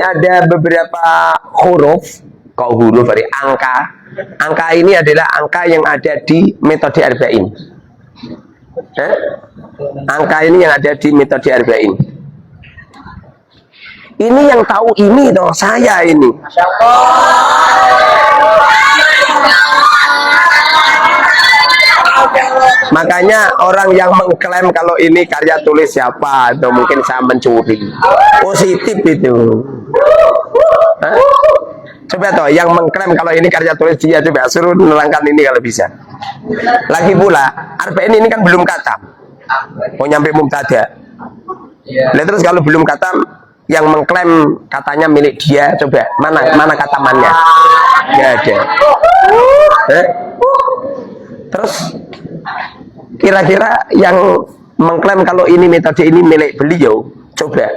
ada beberapa huruf, kok huruf dari angka. Angka ini adalah angka yang ada di metode arba'in. Angka ini yang ada di metode arba'in. Ini yang tahu ini toh saya ini. Makanya orang yang mengklaim kalau ini karya tulis siapa atau mungkin saya mencuri, positif itu. Hah? Coba toh yang mengklaim kalau ini karya tulis dia, coba suruh menerangkan ini kalau bisa. Lagi pula arba'in ini kan belum katam, mau nyampe mubtada. Nah, terus kalau belum katam, yang mengklaim katanya milik dia, coba mana katamannya? Nggak ada. Terus kira-kira yang mengklaim kalau ini metode ini milik beliau, coba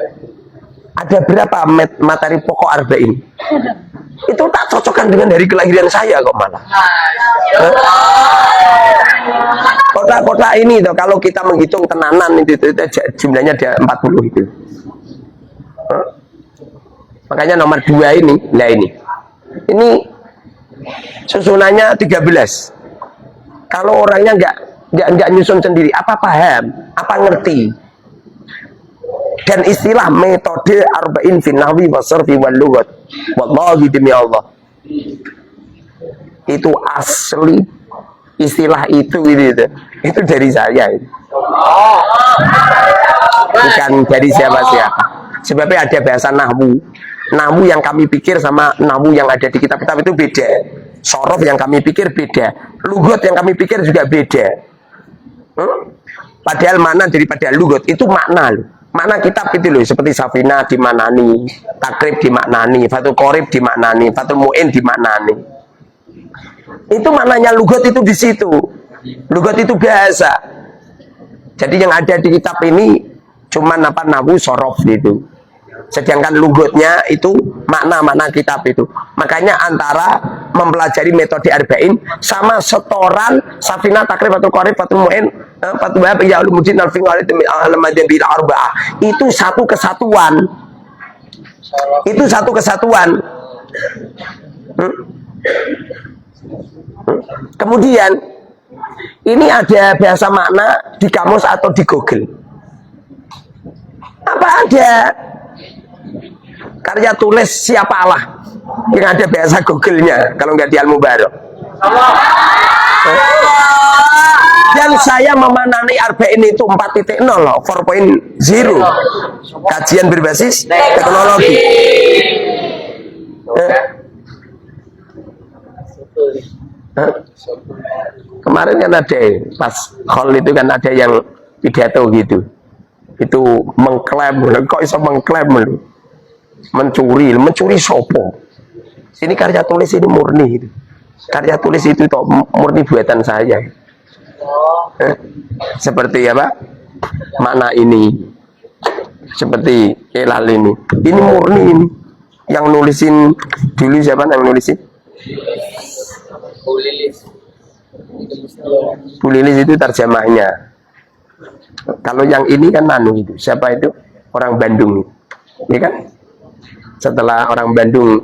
ada berapa materi pokok arba'in? Itu tak cocokkan dengan hari kelahiran saya kok malah. Kota-kota ini toh kalau kita menghitung tenanan itu jumlahnya ada 40 itu. Makanya nomor 2 ini, nah ini susunannya 13. Kalau orangnya nggak nyusun sendiri, apa paham, apa ngerti. Dan istilah metode arba'in fi nahwi wa sarfi wal lughat, wallahi demi Allah, itu asli istilah itu dari saya itu. Bukan dari siapa-siapa. Sebabnya ada bahasa nahwu yang kami pikir sama nahwu yang ada di kitab-kitab itu beda. Sorof yang kami pikir beda, lugot yang kami pikir juga beda. Padahal makna daripada lugot itu makna loh. Makna kitab itu loh, seperti Safina dimaknani, Takrib dimaknani, Fathul Qorib dimaknani, Fathul Mu'in dimaknani. Itu maknanya lugot itu di situ. Lugot itu bahasa. Jadi yang ada di kitab ini cuman nahwu sorof gitu. Sedangkan lugotnya itu makna-makna kitab itu. Makanya antara mempelajari metode arba'in sama setoran Safina, Takrib, Fathul Qorib, Fathul Mu'in, Fathul Wahab, Ya Ulumuddin, Al-Fiqh, Al-Madhabil Arba'ah, itu satu kesatuan. Itu satu kesatuan. Kemudian ini ada bahasa makna di kamus atau di Google. Apa ada karya tulis siapa Allah yang ada bahasa Google-nya kalau nggak di Al-Mubarak. Dan saya memanani arba'in itu 4.0 loh, 4.0, kajian berbasis teknologi. Kemarin kan ada pas hall itu kan ada yang pidato gitu, itu mengklaim, kok bisa mengklaim loh, mencuri sopo. Ini karya tulis ini murni itu. Karya tulis itu toh murni buatan saya. Seperti apa? Makna ini. Seperti Elal ini. Ini murni ini. Yang nulisin dulu siapa yang nulisin? Bu Lilis itu terjemahnya. Kalau yang ini kan Manu itu. Siapa itu? Orang Bandung. Ini kan? Setelah orang Bandung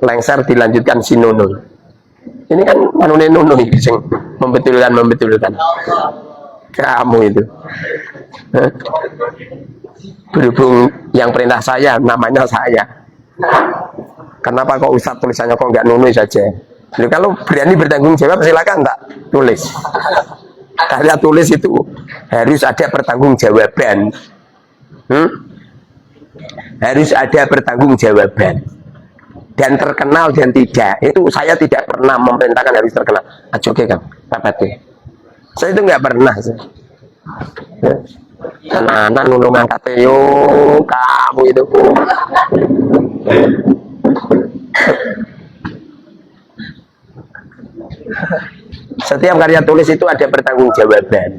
lengser dilanjutkan si Nono. Ini kan Manune Nono yang membetulkan kamu itu. Berhubung yang perintah saya namanya saya. Kenapa kok Ustadz tulisannya kok nggak Nono saja? Jadi kalau berani bertanggung jawab silakan tak tulis. Karya tulis itu harus ada pertanggungjawaban. Harus ada pertanggungjawaban. Dan terkenal dan tidak. Itu saya tidak pernah memerintahkan harus terkenal. Oke kan, Bapak tuh. Saya itu nggak pernah. Anak-anak nulungan kateo kamu itu. Setiap karya tulis itu ada pertanggungjawaban.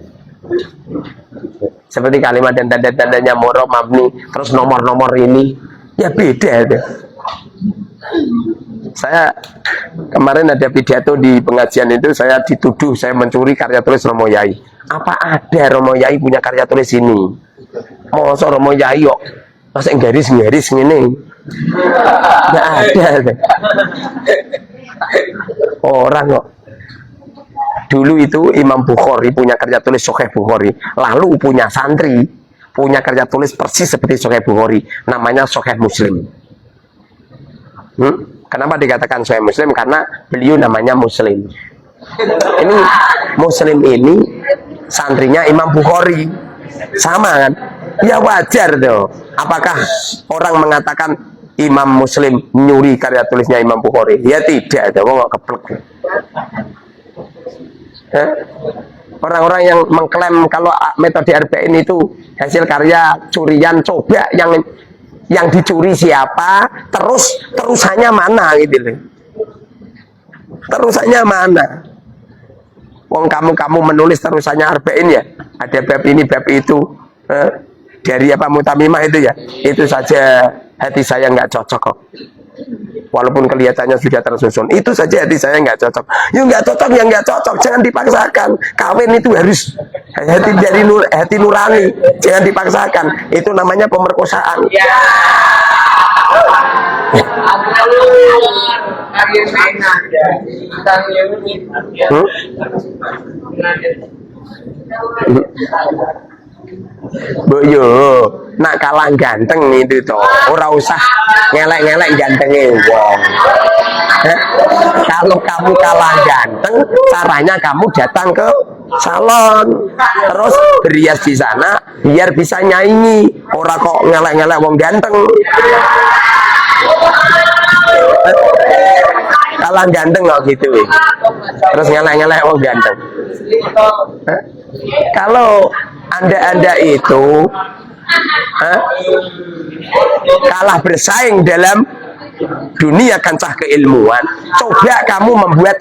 Seperti kalimat dan tanda-tandanya moro mabni, terus nomor-nomor ini ya beda itu. Saya kemarin ada pidato di pengajian itu, saya dituduh saya mencuri karya tulis Romo Yai. Apa ada Romo Yai punya karya tulis ini? Masa Romo Yai kok Masa garis-garis ini nggak ada. Orang kok. Dulu itu Imam Bukhari punya kerja tulis Sahih Bukhari, lalu punya santri punya kerja tulis persis seperti Sahih Bukhari, namanya Sahih Muslim. Kenapa dikatakan Sahih Muslim? Karena beliau namanya Muslim. Ini Muslim ini santrinya Imam Bukhari, sama kan? Ya wajar tuh. Apakah orang mengatakan Imam Muslim nyuri karya tulisnya Imam Bukhari? Ya tidak, ada nggak keplek. Orang-orang yang mengklaim kalau metode arba'in itu hasil karya curian, coba yang dicuri siapa, terusannya mana gitu loh. Terusannya mana? Wong kamu menulis terusannya arba'in ya, ada bab ini bab itu. Dari apa Mutamimah itu ya, itu saja hati saya nggak cocok kok. Walaupun kelihatannya sudah tersusun, itu saja hati saya nggak cocok. Ya nggak cocok, ya nggak cocok, jangan dipaksakan. Kawin itu harus hati dari hati nurani, jangan dipaksakan. Itu namanya pemerkosaan. Boyo, nak kalah ganteng itu toh, ora usah ngelek-ngelek gantengnya wong. Kalau kamu kalah ganteng, caranya kamu datang ke salon, terus berias di sana, biar bisa nyaingi. Ora kok ngelek-ngelek wong ganteng. Kalah ganteng kok gitu, terus ngelek-ngelek wong ganteng. Kalau anda itu kalah bersaing dalam dunia kancah keilmuan, coba kamu membuat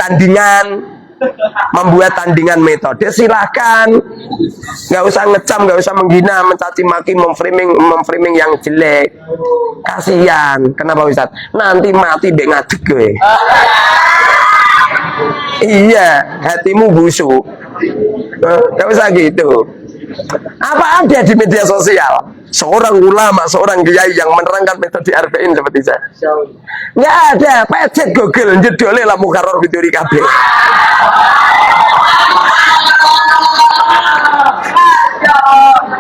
tandingan metode, silahkan, nggak usah ngecam, nggak usah menghina, mencaci maki, memframing yang jelek. Kasihan. Kenapa Ustaz? Nanti mati dek ngadeg gue. Iya, hatimu busuk. Nggak usah gitu. Apa ada di media sosial seorang ulama, seorang kiai yang menerangkan metode arba'in seperti saya? Nggak ada. Pecet Google jedole lah mukarrar biduri kabeh.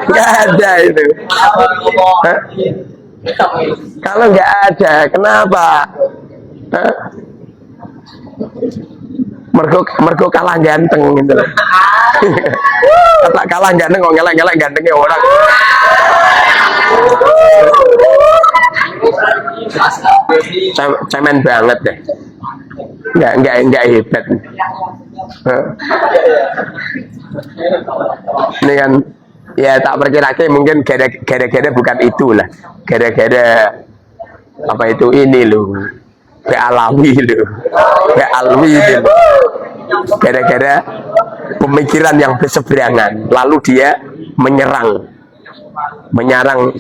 Nggak ada itu. Kalau nggak ada, kenapa? Mergo kalah ganteng gitu. Kata kalah ganteng kok ngelak-ngelak gantengnya orang. Cemen banget deh. Enggak hebat. Ini kan ya tak perkirakan mungkin gara-gara bukan itulah. Gara-gara apa itu ini loh. Alami loh. Alami loh. Gara-gara pemikiran yang berseberangan, lalu dia menyerang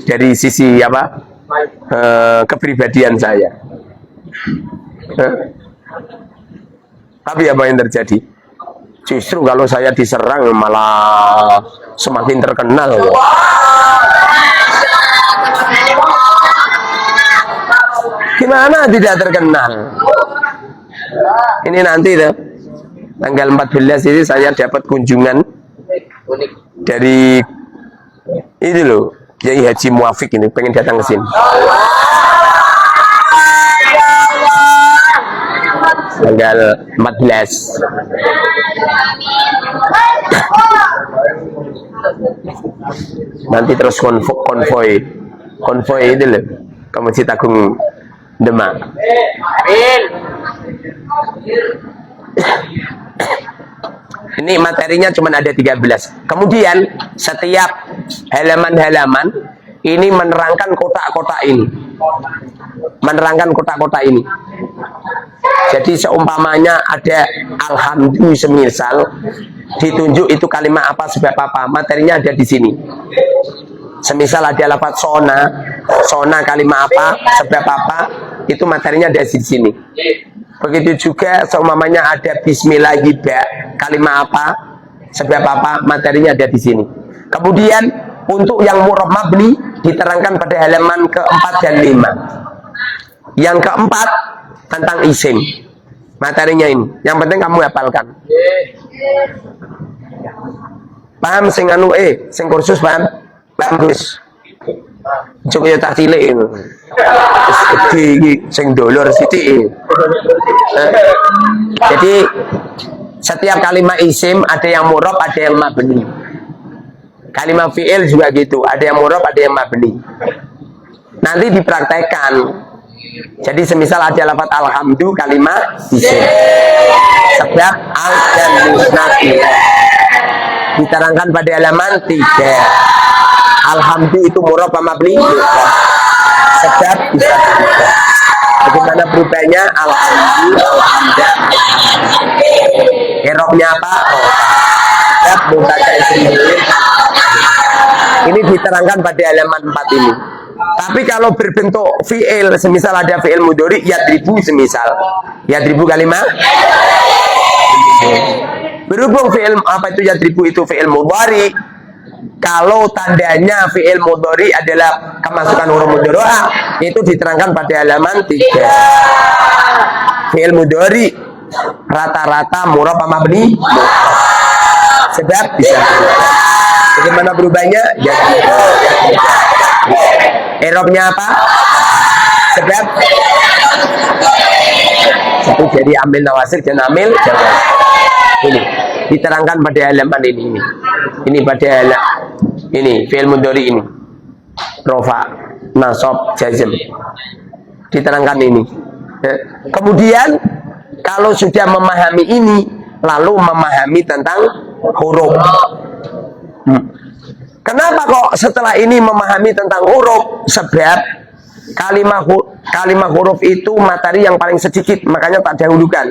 dari sisi apa kepribadian saya. Tapi apa yang terjadi? Justru kalau saya diserang malah semakin terkenal. Gimana tidak terkenal? Ini nanti tuh tanggal 14 ini saya dapat kunjungan dari ini loh, Kiai Haji Muafiq ini pengen datang ke sini. Tanggal 14. Nanti terus konvoy itu loh ke Masjid Agung Demak. Ini materinya cuma ada 13. Kemudian setiap halaman-halaman ini menerangkan kotak-kotak ini. Jadi seumpamanya ada alhamdulillah semisal ditunjuk itu kalimat apa sebab apa, materinya ada di sini. Semisal ada lafaz sona kalimat apa sebab apa, itu materinya ada di sini. Begitu juga seumpamanya ada bismillahirrahmanirrahim kalimat apa sebab apa, materinya ada di sini. Kemudian Untuk yang mu'rab mabni diterangkan pada halaman keempat dan 5. Yang keempat tentang isim. Materinya ini. Yang penting kamu hafalkan. Paham sing anu sing kursus paham? Bagus. Coba ya tak cilik ini. Gede iki sing dolor sithik. Jadi setiap kalimat isim ada yang murab, ada yang mabni. Kalimat fi'il juga gitu, ada yang murab, ada yang mabni. Nanti dipraktekkan. Jadi semisal ada lafaz alhamdu kalimat isim. Sebab al dan musnad diterangkan pada halaman 3. Alhamdu itu murab apa mabni? Sebab bisa berubah. Bagaimana berubahnya? Alhamdu, alhamdulillah, alhamdulillah. Irobnya apa? Sebab mubtada isim. Ini diterangkan pada halaman 4 ini. Tapi kalau berbentuk fi'il, semisal ada fi'il mudhari, yadribu semisal. Yadribu kalimat. Berhubung fi'il apa itu yadribu itu fi'il mudhari, kalau tandanya fi'il mudhari adalah kemasukan huruf mudhari'ah, itu diterangkan pada halaman 3. Fi'il mudhari rata-rata murab apa mabni? Sebab bisa berubah. Bagaimana berubahnya? Ya, Erobnya apa? Sebab satu jadi ambil nawasir dan ambil jawab. Ini diterangkan pada halaman ini. Ini pada halaman ini fi'il mudhari ini. Rofa, nasab, jazm. Diterangkan ini. Kemudian kalau sudah memahami ini, lalu memahami tentang huruf. Kenapa kok setelah ini memahami tentang huruf? Sebab kalimat huruf itu materi yang paling sedikit, makanya tak dahulukan.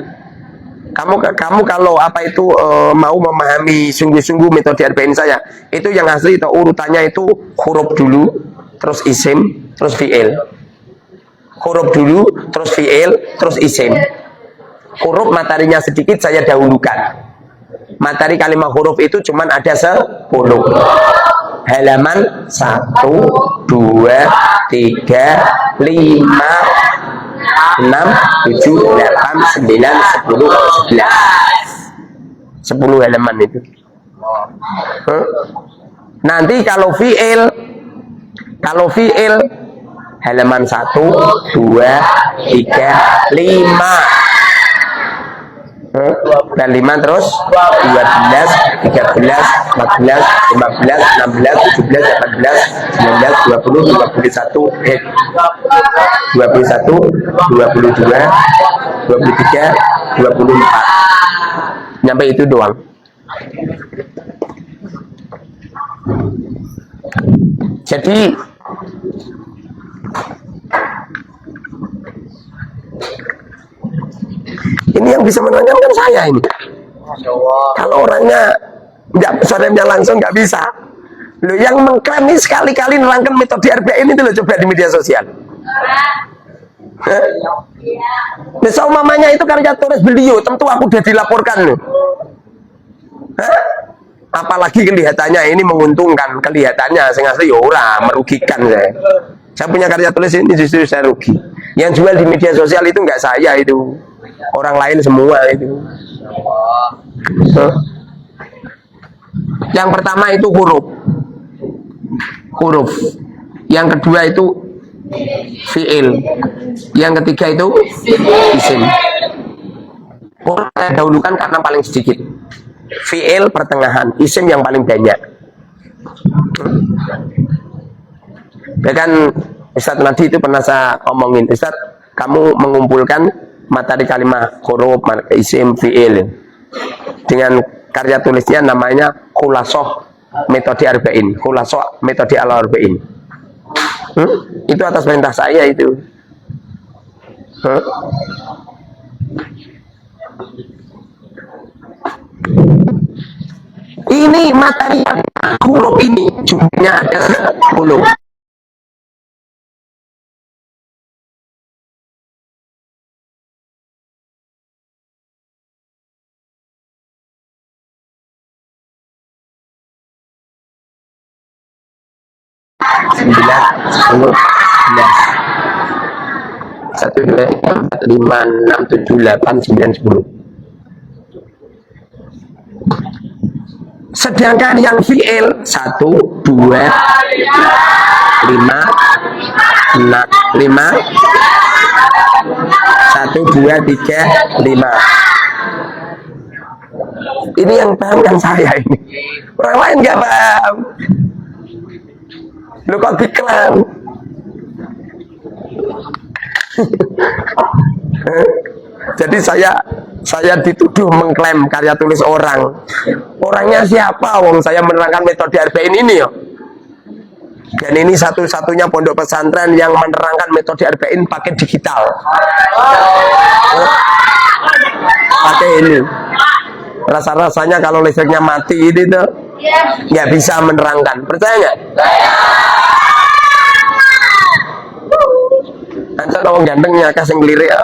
Kamu kalau apa itu mau memahami sungguh-sungguh metode arba'in saya, itu yang asli itu urutannya itu huruf dulu, terus isim, terus fi'il. Huruf dulu, terus fi'il, terus isim. Huruf materinya sedikit saya dahulukan. Materi kalimat huruf itu cuman ada 10. Halaman 1, 2, 3, 5, 6, 7, 8, 9, 10, 11. 10 halaman itu. Nanti kalau fi'il halaman 1, 2, 3, 5. Dan 5 terus 12, 13, 14, 15, 16, 17, 18, 19, 20, 21, 21, 22, 23, 24. Nyampe itu doang. Jadi ini yang bisa menerangkan kan saya ini. Kalau orangnya nggak sorenya langsung nggak bisa. Lo yang mengklaim ini sekali-kali nerangkan metode arba'in itu lo coba di media sosial. Misal mamanya itu karya tulis beliau, tentu aku udah dilaporkan loh. Apalagi kelihatannya ini menguntungkan, kelihatannya saya ngasih ora merugikan saya. Saya punya karya tulis ini justru saya rugi. Yang jual di media sosial itu nggak saya itu. Orang lain semua itu. Yang pertama itu huruf. Yang kedua itu fi'il. Yang ketiga itu isim. Huruf saya dahulukan karena paling sedikit. Fi'il pertengahan, isim yang paling banyak. Bahkan Ustadz Nadi itu pernah saya omongin, Ustadz, kamu mengumpulkan materi kalimat huruf, isim, fi'il dengan karya tulisnya namanya Khulasoh Metode Arba'in, Khulasoh Metode Al-Arba'in. Itu atas perintah saya itu. Ini materi huruf ini jumlahnya ada 10. 10, 1, 2, 3, 4, 5, 6, 7, 8, 9, 10. Sedangkan yang fi'il 1, 2, 5, 6, 5, 1, 2, 3, 5. Ini yang paham kan saya ini. Orang lain nggak paham. Lu kok diklaim? Jadi saya dituduh mengklaim karya tulis orang. Orangnya siapa? Wong saya menerangkan metode arba'in ini ya. Dan ini satu-satunya pondok pesantren yang menerangkan metode arba'in pakai digital. Pakai ini. Rasa-rasanya kalau listriknya mati ini tuh nggak bisa menerangkan. Percaya nggak? Nanti orang gantengnya kasih ngelirik ya.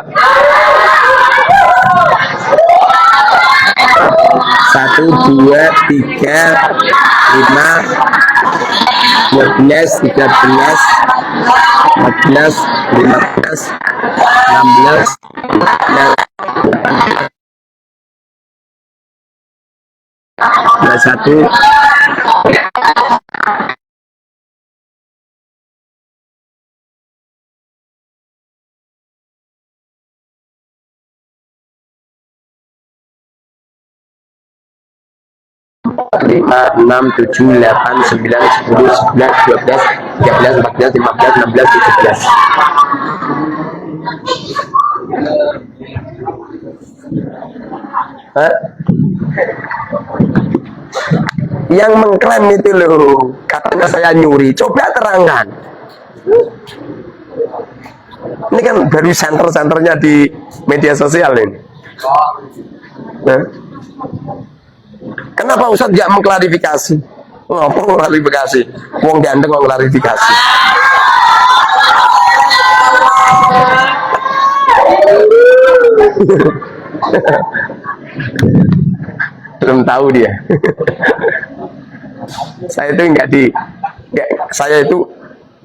1, 2, 3, 5, 12, 13, 14, 15, 16, 21. Lima, 6, 7, 8, 9, 10, 11, 12, 13, 14, 15, 16, 17. Yang mengklaim itu loh, katanya saya nyuri. Coba terangkan. Ini kan baru center-centernya di media sosial ini. Nah, kenapa Ustaz nggak mengklarifikasi? Ngapa mengklarifikasi? Wong ganteng mau klarifikasi. Belum tahu dia. Saya itu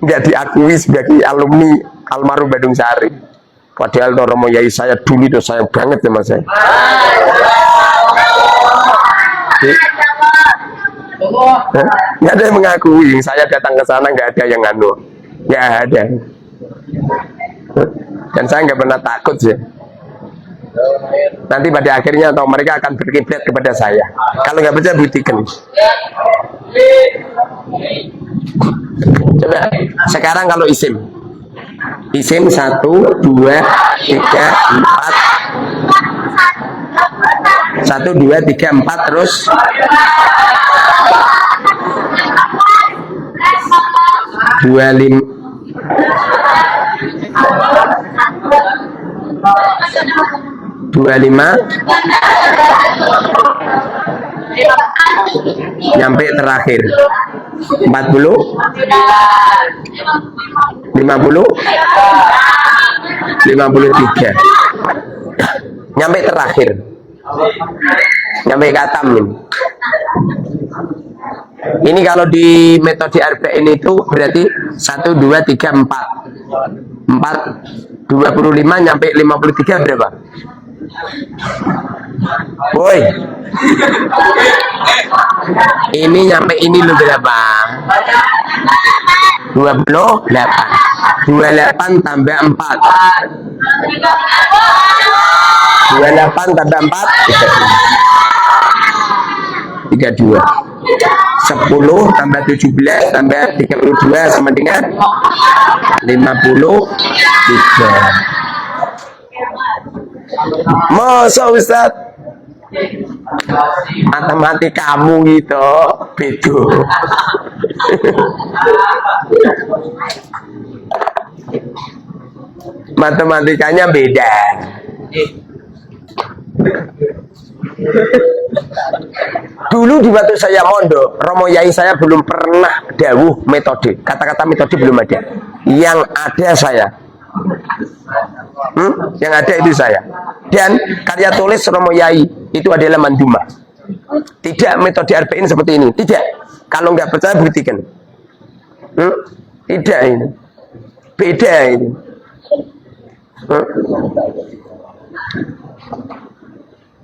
nggak diakui sebagai alumni almarhum Badung Sari. Padahal Romo Yai saya dulu itu sayang banget sama saya. Nggak ada yang mengakui. Saya datang ke sana nggak ada yang nganu, nggak ada. Dan saya nggak pernah takut sih. Nanti pada akhirnya atau mereka akan berkiblat kepada saya. Kalau nggak percaya buktikan. Coba sekarang kalau isim 1, 2, 3, 4, 1, 2, 3, 4 terus 25 nyampe terakhir 40 50 53 nyampe terakhir, nyampe katam ini. Ini kalau di metode arba'in itu berarti 1, 2, 3, 4 25 nyampe 53 berapa? Woi, ini nyampe ini lu berapa? 28 tambah 4 28 tambah 4 32 10 tambah 17 tambah 32 sama dengan 53. Masa Ustaz matematika kamu gitu beda. Matematikanya beda. Dulu di waktu saya mondok, Romo Yai saya belum pernah dawuh metode. Kata-kata metode belum ada. Yang ada saya. Yang ada itu saya. Dan karya tulis Romo Yai itu adalah mandumah. Tidak metode arba'in seperti ini. Tidak. Kalau nggak percaya buktikan. Tidak ini. Beda ini.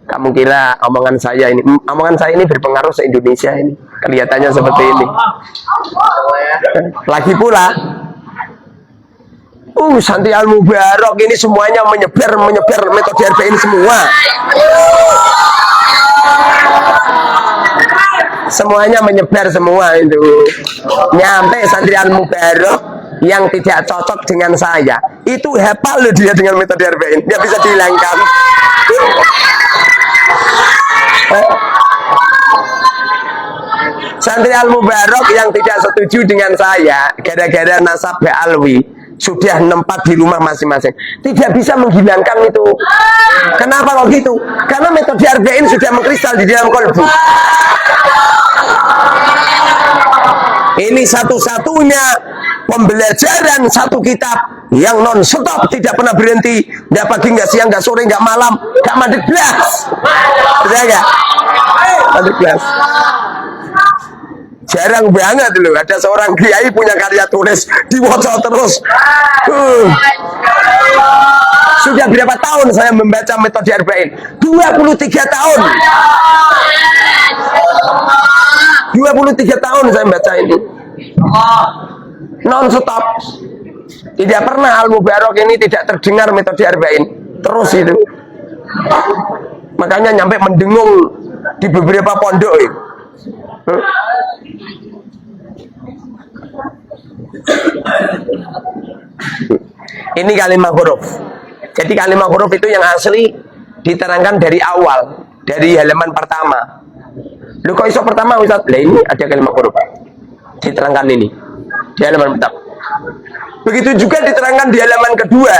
Kamu kira omongan saya ini berpengaruh se-Indonesia ini? Kelihatannya seperti ini. Lagi pula, Santri Al-Mubarak ini semuanya menyebar metode RBI semua. Semuanya menyebar semua itu. Nyampe Santri Al-Mubarak yang tidak cocok dengan saya, itu hafal loh dia dengan metode RBI. Nggak bisa dihilangkan. Santri Al-Mubarak yang tidak setuju dengan saya gara-gara nasab Alwi sudah nempat di rumah masing-masing, tidak bisa menghilangkan itu. Kenapa kok gitu? Karena metode RBI sudah mengkristal di dalam kolbu. Ini satu-satunya pembelajaran satu kitab yang non-stop, tidak pernah berhenti, nggak pagi, nggak siang, nggak sore, nggak malam, nggak mandek belas. Percaya nggak? Mandek belas. Jarang banget loh ada seorang kiai punya karya tulis dibaca terus. Sudah berapa tahun saya membaca metode RBI? 23 tahun. 23 tahun saya baca ini. Non-stop. Tidak pernah Al-Mubarak ini tidak terdengar metode RBI. Terus itu. Makanya nyampe mendengung di beberapa pondok itu. Ini kalimat huruf. Jadi kalimat huruf itu yang asli diterangkan dari awal, dari halaman pertama. Lu kok iso pertama Ustaz? Lah ini ada kalimat huruf. Diterangkan ini di halaman pertama. Begitu juga diterangkan di halaman kedua.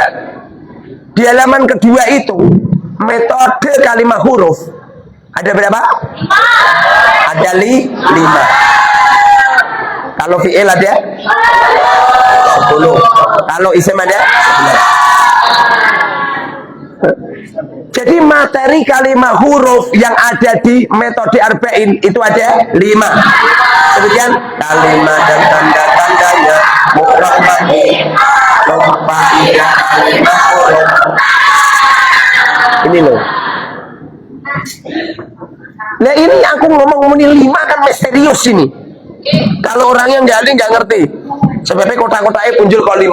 Di halaman kedua itu metode kalimat huruf ada berapa? Ada 5. Kalau fi'il ada 10. Kalau isim ada 11. Jadi materi kalimat huruf yang ada di metode arba'in itu ada 5. Kemudian kalimat dan tanda-tandanya, mu'rab mabni, fa'idah kalimat huruf. Ini loh. Nah ini aku ngomong 5 kan misterius ini. Kalau orangnya nggak ngerti. Sebabnya kota-kotanya punjul kok 5.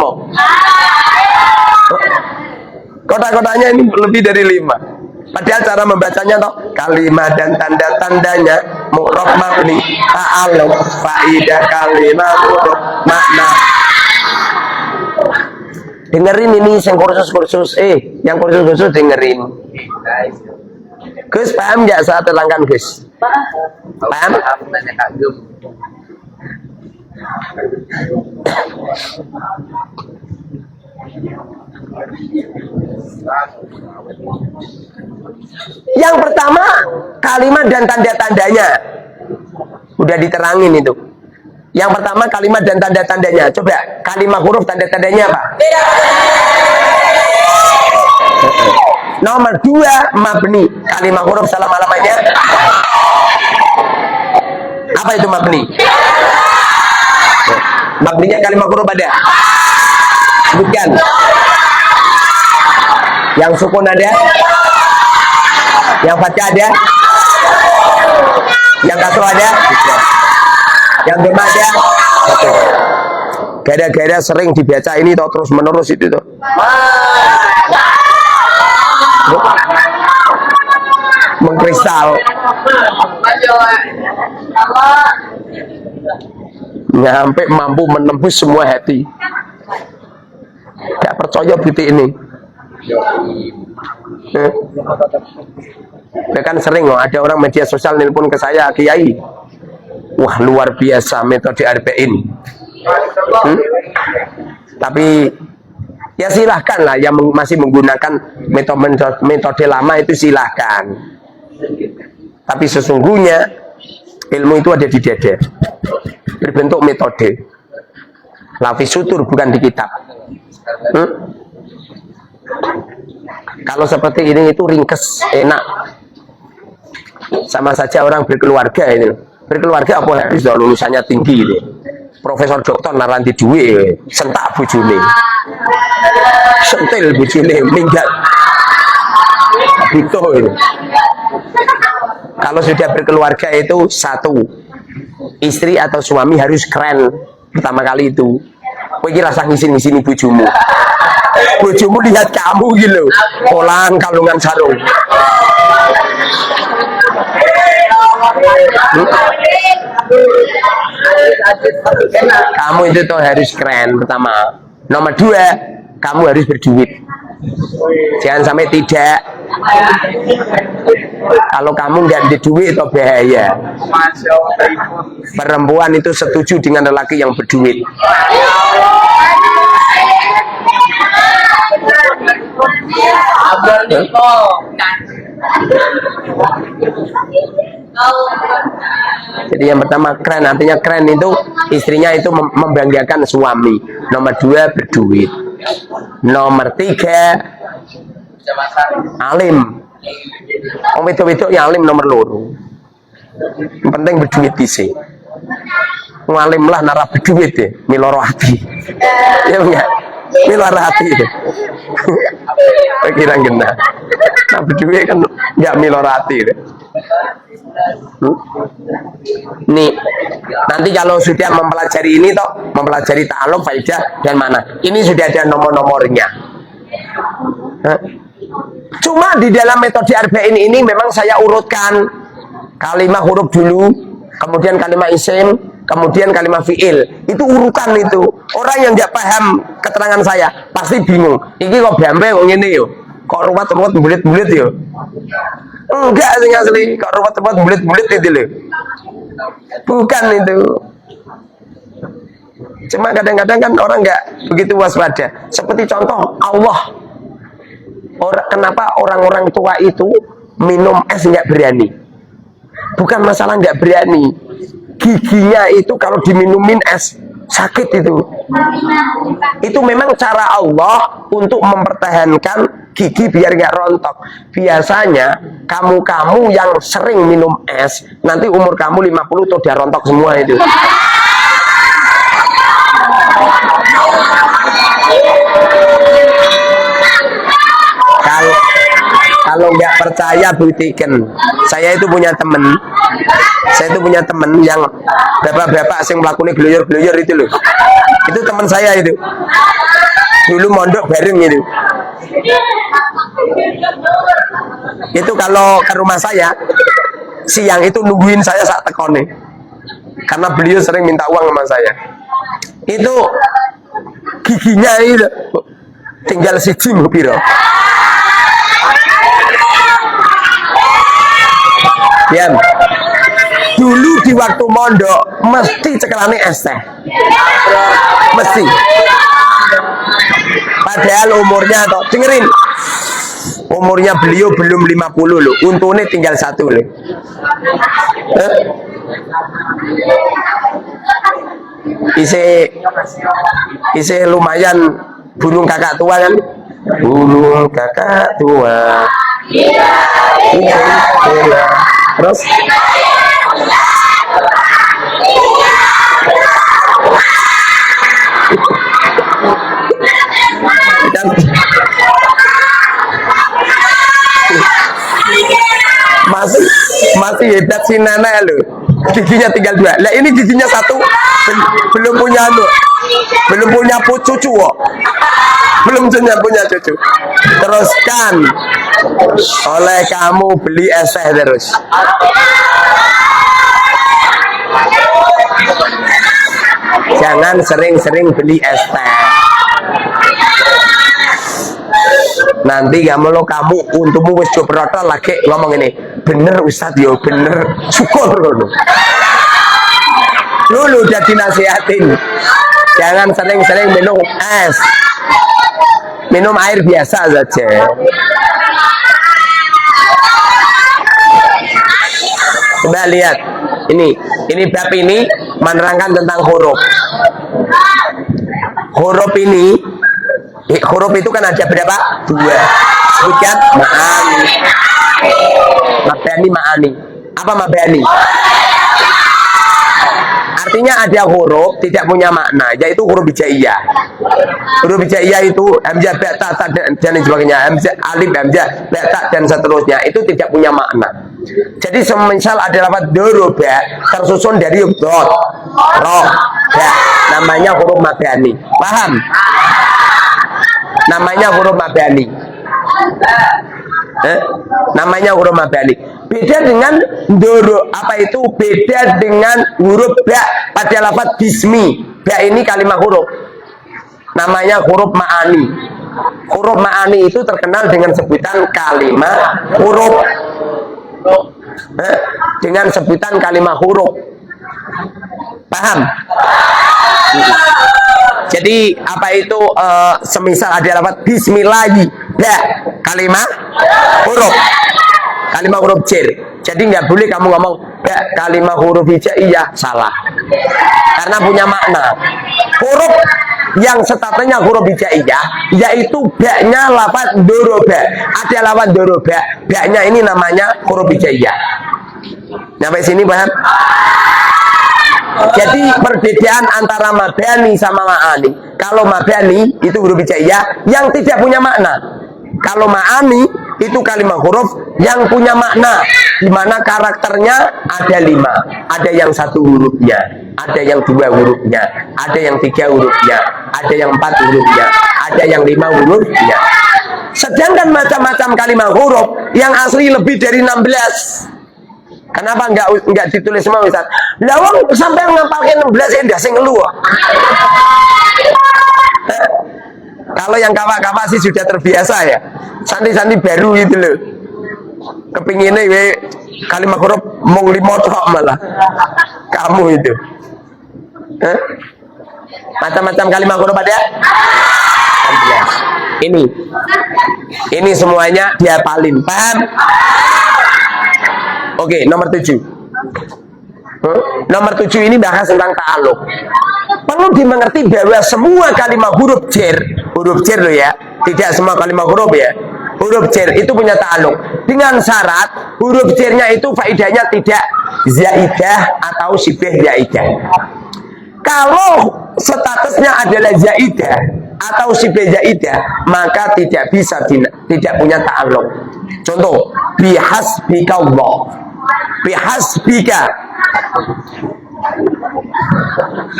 Kota-kotanya ini lebih dari 5. Padahal cara membacanya toh kalimat dan tanda-tandanya, mu'rab mabni, ta'alluq, fa'idah kalimat huruf, makna. Dengerin ini yang kursus-kursus, yang kursus-kursus dengerin. Gus paham nggak saat terangkan Gus? Paham? Yang pertama kalimat dan tanda-tandanya udah diterangin itu. Yang pertama kalimat dan tanda-tandanya. Coba kalimat huruf tanda-tandanya apa? Nomor 2 mabni. Kalimat huruf salam alamatnya apa itu mabni? Mabninya kalimat huruf ada? Bukan. Yang sukun ada? Yang fathah ada? Yang kasroh ada? Yang dhamma ada? Gara-gara sering dibaca ini toh terus menerus itu toh. Mengkristal. Nyampe mampu menembus semua hati. Gak percaya titik ini. Bahkan sering loh ada orang media sosial nelpon ke saya, Kiai, wah luar biasa metode RBI ini. Tapi ya silahkan lah yang masih menggunakan metode lama itu silahkan. Tapi sesungguhnya ilmu itu ada di dada, berbentuk metode. Lafis sutur bukan di kitab. Kalau seperti ini itu ringkes, enak. Sama saja orang berkeluarga ini. Berkeluarga apa habis lulusannya tinggi ini. Profesor Doktor naranti duwe sentak bojone. Sentil bojone minggat. Betul. Kalau sudah berkeluarga itu satu, istri atau suami harus keren pertama kali itu. Kowe iki rasa ngisin-ngisini bojomu. Bojomu lihat kamu gitu, kolang kalungan sarung. Kamu itu tuh harus keren pertama. Nomor dua, kamu harus berduit. Jangan sampai tidak. Kalau kamu nggak ada duit itu bahaya. Perempuan itu setuju dengan lelaki yang berduit. Jadi yang pertama keren, artinya keren itu istrinya itu membanggakan suami. Nomor dua berduit. Nomor tiga alim. Om itu yang alim nomor loro. Yang penting berduit sih. Ngalim lah nara berduit deh, miloro hati. Ya enggak? Miloro hati deh. Kira gena. Nah berduit kan enggak miloro hati deh. Nih, nanti kalau sudah mempelajari ini toh, mempelajari ta'alum, faidah dan mana, ini sudah ada nomor-nomornya. Cuma di dalam metode arba'in ini memang saya urutkan kalimat huruf dulu, kemudian kalimat isim, kemudian kalimat fi'il. Itu urutan itu. Orang yang tidak paham keterangan saya pasti bingung. Ini kok bambe kok ngene yo. Kok ruwet-ruwet bulit-bulit yo. Enggak sing asli, kok ruwet-ruwet bulit-bulit itu loh. Bukan itu. Cuma kadang-kadang kan orang enggak begitu waspada. Seperti contoh Allah. Kenapa orang-orang tua itu minum es nggak berani? Bukan masalah nggak berani, giginya itu kalau diminumin es sakit itu. Itu memang cara Allah untuk mempertahankan gigi biar nggak rontok. Biasanya kamu-kamu yang sering minum es, nanti umur kamu 50 tuh udah rontok semua itu. Kalau nggak percaya buktikan. Saya itu punya temen yang bapak-bapak asing melakukan geluyur-geluyur itu loh. Itu teman saya itu. Dulu mondok bareng itu. Itu kalau ke rumah saya siang itu nungguin saya saat tekone. Karena beliau sering minta uang sama saya. Itu giginya itu tinggal siji piro. Ya, dulu di waktu mondok mesti cekelane es teh, mesti. Padahal umurnya toh, dengerin, umurnya beliau belum 50 loh, untungnya tinggal 1 loh. Isi lumayan burung kakak tua kan, burung kakak tua. Terus masih hebat si Nana lo, giginya tinggal 2. Lah ini giginya 1, belum punya belum punya cucu kok. Belum punya cucu. Teruskan. Oleh kamu beli es teh terus. Jangan sering-sering beli es teh. Nanti kamu untukmu wis coba lagi ngomong ini. Bener Ustadz yo, bener. Syukur loh. Dulu udah dinasihatin. Jangan sering-sering minum es. Minum air biasa saja. Coba lihat. Ini bab ini menerangkan tentang huruf. Huruf itu kan ada berapa? 2. Sebutkan ma'ani. Mabani. Apa mabani? Artinya ada huruf tidak punya makna, yaitu huruf hijaiyah. Huruf hijaiyah itu hamzah, ba, ta, dan sebagainya, hamzah, alif, hamzah, ba, ta, dan seterusnya itu tidak punya makna. Jadi semisal ada lafaz doroba tersusun dari dot, roh, ba, namanya huruf mabani. Paham? Namanya huruf mabani. Namanya huruf mabani. Beda dengan doro, apa itu? Beda dengan huruf ba pada lafaz bismi. Ba ini kalimat huruf. Namanya huruf ma'ani. Huruf ma'ani itu terkenal dengan sebutan kalimat huruf. Dengan sebutan kalimat huruf. Paham? Jadi apa itu semisal ada lafaz bismillahi, ba kalimat huruf. Kalimat huruf jar. Jadi nggak boleh kamu ngomong ba kalimat huruf hijaiyah, salah. Karena punya makna. Huruf yang statusnya huruf hijaiyah yaitu ba-nya lafaz doroba. Ada lafaz doroba, ba-nya ini namanya huruf hijaiyah. Sampai sini paham? Jadi perbedaan antara mabani sama ma'ani. Kalau mabani itu huruf hijaiyah yang tidak punya makna. Kalau ma'ani itu kalimat huruf yang punya makna, di mana karakternya ada 5. Ada yang 1 hurufnya, ada yang 2 hurufnya, ada yang 3 hurufnya, ada yang 4 hurufnya, ada yang 5 hurufnya. Sedangkan macam-macam kalimat huruf yang asli lebih dari 16. Kenapa enggak ditulis semua, Ustaz? Lawang sampai ngapalin 16 ya sing lu. Kalau yang kapak-kapak sih sudah terbiasa ya. Santi-santi baru gitu loh. Kepinginnya kalimat huruf mung 5 tok malah. Kamu itu. Macam-macam kalimat huruf ada? Ini semuanya dihafalin. Paham? Oke, nomor 7. Nomor 7 ini bahas tentang ta'aluk. Perlu dimengerti bahwa semua kalimat huruf jar loh ya, tidak semua kalimat huruf ya. Huruf jar itu punya ta'aluk. Dengan syarat huruf jarnya itu faedahnya tidak zaidah atau sibih zaidah. Kalau statusnya adalah zaidah atau sibih zaidah, maka tidak bisa tidak punya ta'aluk. Contoh, bihasbika Allah. Bihasbika.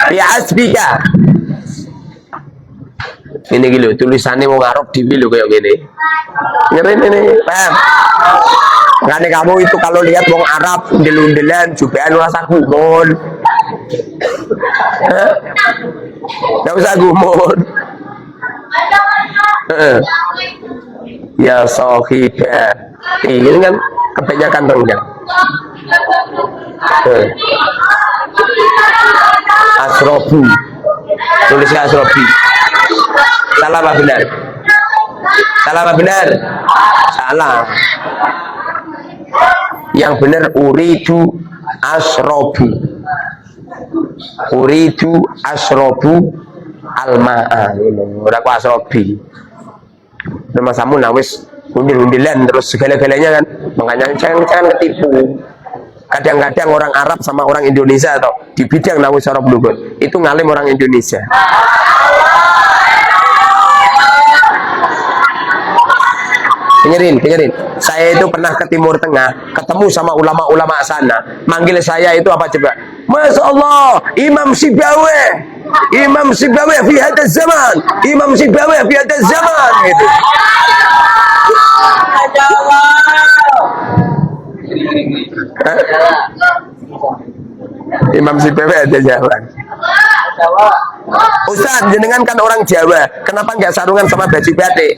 Bihasbika. Ini gitu, tulisannya mau Arab dhewe lho kayak gini. Ngeri ini, paham? Karena kamu itu kalau lihat wong Arab undel-undelan jubahan rasa gumun. Enggak usah gumun. Ya sahibah. Ini kan kebanyakan rendah. Asrobu. Tulisnya asrobi. Salah apa benar? Salah apa benar? Salah. Yang benar uridu asrobu. Uridu asrobu al-ma'a. Udah aku asrobi. Nama samu nawis undil-undilan terus segala-galanya kan. Makanya jangan ketipu. Kadang-kadang orang Arab sama orang Indonesia atau di bidang nawis Arab lugat itu ngalim orang Indonesia. Dengerin. Saya itu pernah ke Timur Tengah, ketemu sama ulama-ulama sana. Manggil saya itu apa coba? Masya Allah, Imam Sibawi fi hadaz zaman, Imam Sibawi fi hadaz zaman gitu. Imam Sibawi ada zaman. Ustaz, jenengan kan orang Jawa, kenapa nggak sarungan sama baju batik?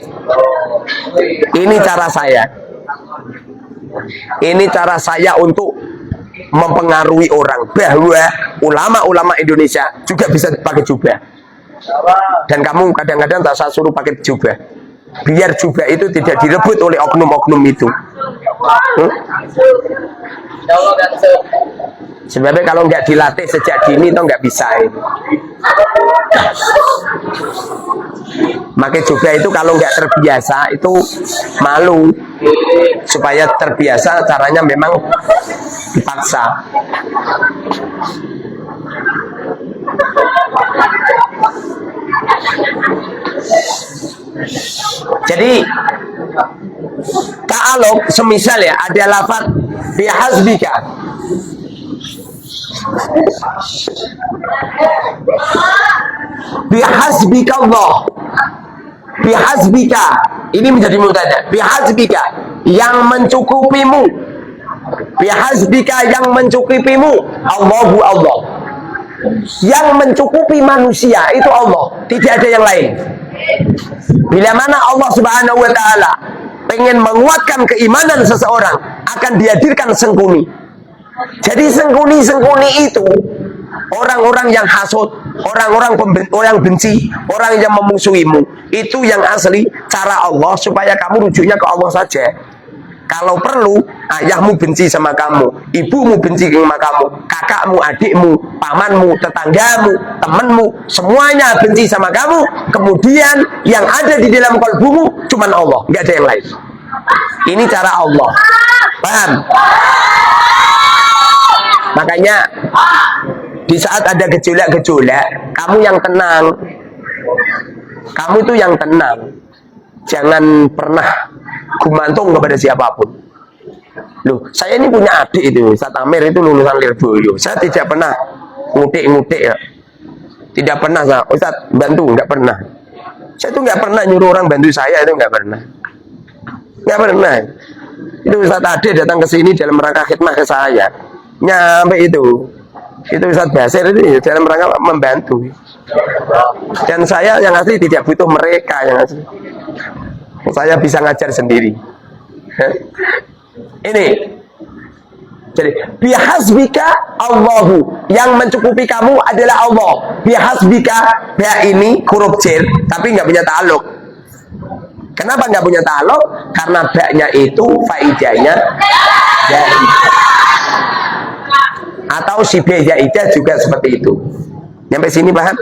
Ini cara saya. Ini cara saya untuk mempengaruhi orang bahwa ulama-ulama Indonesia juga bisa pakai jubah. Dan kamu kadang-kadang tak saya suruh pakai jubah, biar jubah itu tidak direbut oleh oknum-oknum itu. Sebabnya kalau nggak dilatih sejak dini itu nggak bisa itu. Pakai jubah itu kalau nggak terbiasa itu malu. Supaya terbiasa caranya memang dipaksa. Jadi ta'aluk semisal ya ada lafaz bihasbika. Bihasbika Allah. Bihasbika ini menjadi mubtada. Bihasbika yang mencukupimu. Bihasbika yang mencukupimu. Allahu Allah. Yang mencukupi manusia itu Allah, tidak ada yang lain. Bila mana Allah Subhanahu wa taala pengen menguatkan keimanan seseorang, akan dihadirkan sengkuni. Jadi sengkuni-sengkuni itu orang-orang yang hasut, orang-orang yang benci, orang yang memusuhimu. Itu yang asli cara Allah supaya kamu rujuknya ke Allah saja. Kalau perlu, ayahmu benci sama kamu, ibumu benci sama kamu, kakakmu, adikmu, pamanmu, tetanggamu, temanmu, semuanya benci sama kamu. Kemudian yang ada di dalam kalbumu cuman Allah, nggak ada yang lain. Ini cara Allah. Paham? Makanya di saat ada gejolak-gejolak, kamu yang tenang. Kamu itu yang tenang. Jangan pernah gumantung kepada siapapun. Loh, saya ini punya adik itu, Ustaz Amir itu lulusan Lirboyo. Saya tidak pernah ngutik-ngutik ya. Tidak pernah saya, Ustaz bantu, nggak pernah. Saya itu nggak pernah nyuruh orang bantu saya, itu nggak pernah. Nggak pernah. Itu Ustaz Ade datang ke sini dalam rangka khidmah ke saya. Nyampe itu Ustaz Basir itu dalam rangka membantu. Dan saya yang asli tidak butuh mereka yang asli. Saya bisa ngajar sendiri. Ini. Jadi bihasbika Allahu, yang mencukupi kamu adalah Allah. Bihasbika, ba ini huruf jar tapi nggak punya ta'aluk. Kenapa nggak punya ta'aluk? Karena ba-nya itu faidahnya zaidah. Atau si zaidah juga seperti itu. Sampai sini paham?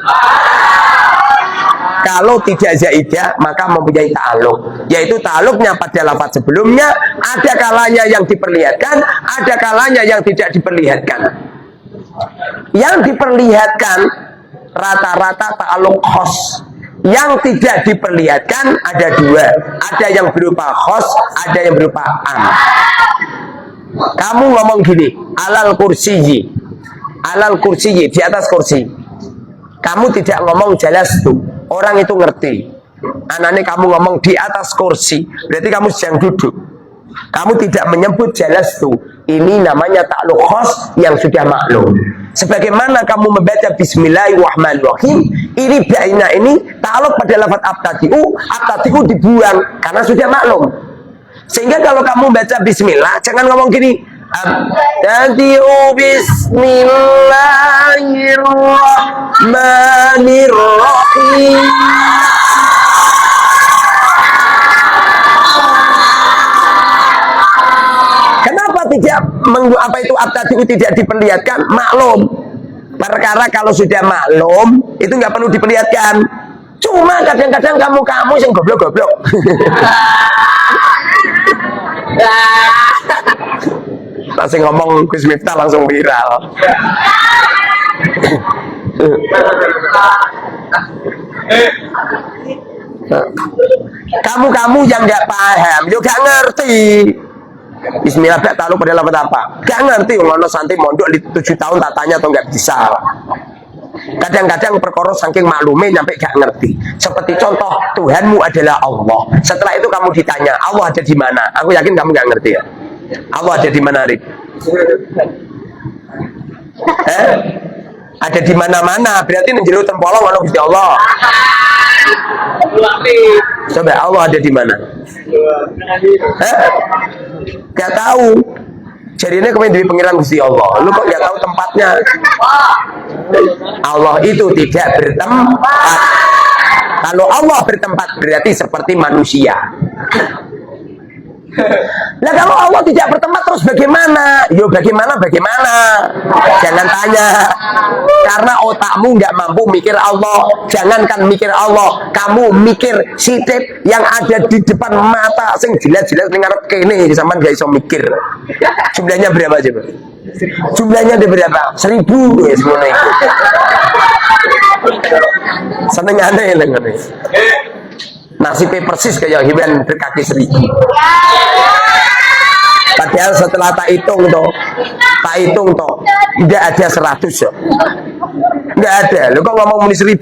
Kalau tidak zaidah maka mempunyai ta'aluk, yaitu ta'aluknya pada lafaz sebelumnya. Ada kalanya yang diperlihatkan, ada kalanya yang tidak diperlihatkan. Yang diperlihatkan rata-rata ta'aluk khos. Yang tidak diperlihatkan ada dua, ada yang berupa khos, ada yang berupa am. Kamu ngomong gini, alal kursiyi, alal kursiyi, di atas kursi. Kamu tidak ngomong jelas tuh, orang itu ngerti. Anaknya kamu ngomong di atas kursi, berarti kamu sedang duduk. Kamu tidak menyebut jelas tuh. Ini namanya ta'aluk khos yang sudah maklum. Sebagaimana kamu membaca Bismillahirrahmanirrahim, ini ba'ina ini ta'aluk pada lafaz abtadi'u dibuang karena sudah maklum. Sehingga kalau kamu baca Bismillah, jangan ngomong gini, abtadi'u Bismillahirrahmanirrahim. Tidak apa itu abtadi'u tidak diperlihatkan? Maklum. Perkara kalau sudah maklum itu nggak perlu diperlihatkan. Cuma kadang-kadang kamu yang goblok-goblok. Masih ngomong Gus Miftah langsung viral. Kamu yang nggak paham, juga ngerti. Bismillah gak tahu pada lafaz apa, gak ngerti. Ngono santri mondok di 7 tahun tak tanya atau gak bisa. Kadang-kadang perkara saking maklumnya nyampe gak ngerti. Seperti contoh, Tuhanmu adalah Allah. Setelah itu kamu ditanya Allah ada di mana, aku yakin kamu gak ngerti ya. Allah ada di mana, Rid? Ada di mana-mana, berarti menjelu tempolong ono Gusti Allah. Coba Allah ada di mana? Gak tahu. Jadi ini kemudian dari pengiran Gusti Allah. Lu kok gak tahu tempatnya? Allah itu tidak bertempat. Kalau Allah bertempat berarti seperti manusia. Nah kalau Allah tidak bertempat terus bagaimana? Yo bagaimana? Jangan tanya. Karena otakmu nggak mampu mikir Allah. Jangankan mikir Allah, kamu mikir sidik yang ada di depan mata sing jelas-jelas ning ngarep kene sampean gak iso mikir. Jumlahnya berapa coba? Jumlahnya ada berapa? 1000 ya semuanya itu. Seneng aneh lah ngene. Nasibnya persis kayak hewan berkaki seribu. Padahal setelah tak hitung toh, nggak ada 100 ya. Nggak ada. Lu kok ngomong muni 1000?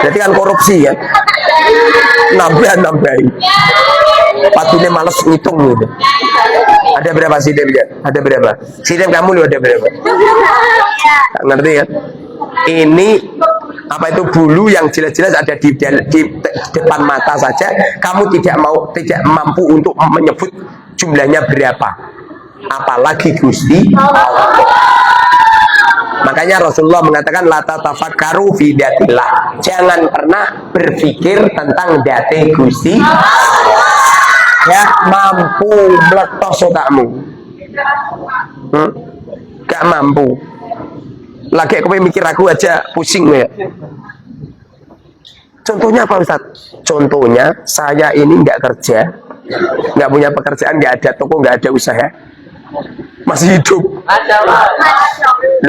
Jadi kan korupsi ya. Nambahin. Patine males ngitung gitu. Ada berapa sidem ya? Ada berapa? Sidem kamu lu ada berapa? Ngerti kan? Ini apa itu bulu yang jelas-jelas ada di depan mata saja, kamu tidak mampu untuk menyebut jumlahnya berapa, apalagi Gusti Allah. Makanya Rasulullah mengatakan la tatafakkaru fi dzatillah, jangan pernah berpikir tentang dzate Gusti ya, mampu meletos otakmu. Gak mampu. Lagi aku mikir aku aja pusing ya. Contohnya apa Ustaz? Contohnya saya ini nggak kerja, nggak punya pekerjaan, nggak ada toko, nggak ada usaha, masih hidup.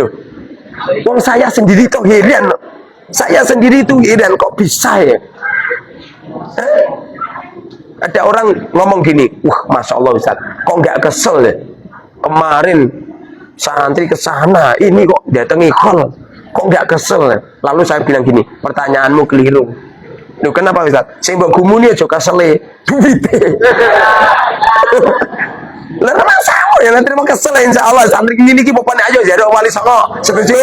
Loh, wong saya sendiri tuh heran. Saya sendiri tuh heran kok bisa ya. Ada orang ngomong gini, wah masya Allah Ustaz, kok nggak kesel ya? Kemarin santri ke sana, ini kok datangi hall, kok nggak kesel ya? Lalu saya bilang gini, pertanyaanmu keliru. Loh kenapa Ustaz? Saya mbok gumuni aja kesele duwite. Lah memang sama ya, nanti mau kesel insya Allah. Santri ini ki pokoknya aja jadi wali songo. Setuju?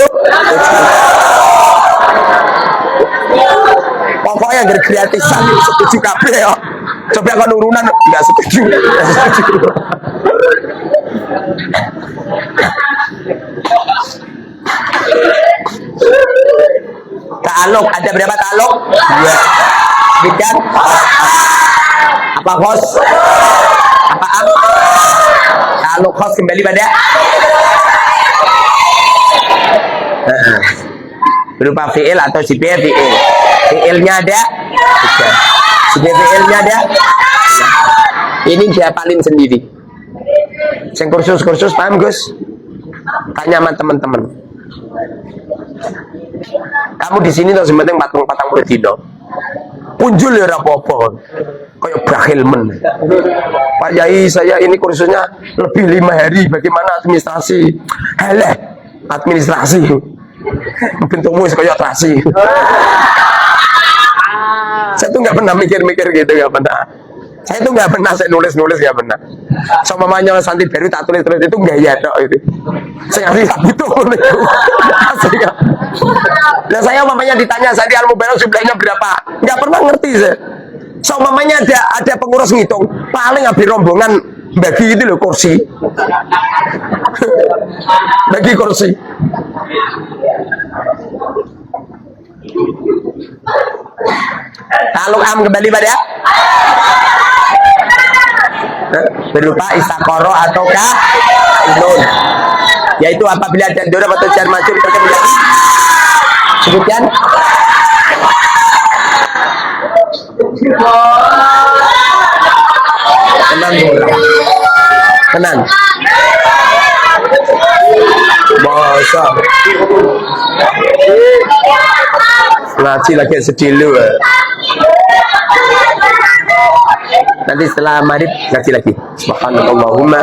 Pokoknya gratisan setuju kabeh ya. Coba kalau nurunan nggak setuju. Ta'aluk, ada berapa ta'aluk? Iya. Bidan? Apa khos? Apa am? Ta'aluk khos kembali pada berupa fi'il atau sibir fi'il. Fi'ilnya ada? Tiga. Sibir fi'ilnya ada? Ini dia paling sendiri. Yang kursus-kursus paham Gus? Tanya sama teman-teman. Kamu di sini tuh sebenarnya 40 dino. Punjul ya apa-apa. Kayak bakhil men. Pak Yai, saya ini kursusnya lebih 5 hari. Bagaimana administrasi? Halah, administrasi. Bentukmu kayak administrasi. Saya tuh nggak pernah mikir-mikir gitu, nggak pernah. Saya tuh nggak pernah saya nulis-nulis, nggak pernah. Sama mamanya santri baru tak tulis-tulis itu nggak ya dok itu. Saya ngasih satu itu. Nah saya mamanya ditanya saya di Al-Mubarak jumlahnya berapa, nggak pernah ngerti saya. So mamanya ada pengurus ngitung, paling habis rombongan bagi itu loh kursi, bagi kursi. Taluk am kembali pada berupa istakoro ataukah nun, yaitu apabila ada dora atau jar majul terkembali. Sebutkan. Tenang dulu. Tenang. Masa ngaji lagi sedih lu. Nanti setelah maghrib ngaji lagi. Subhanallahumma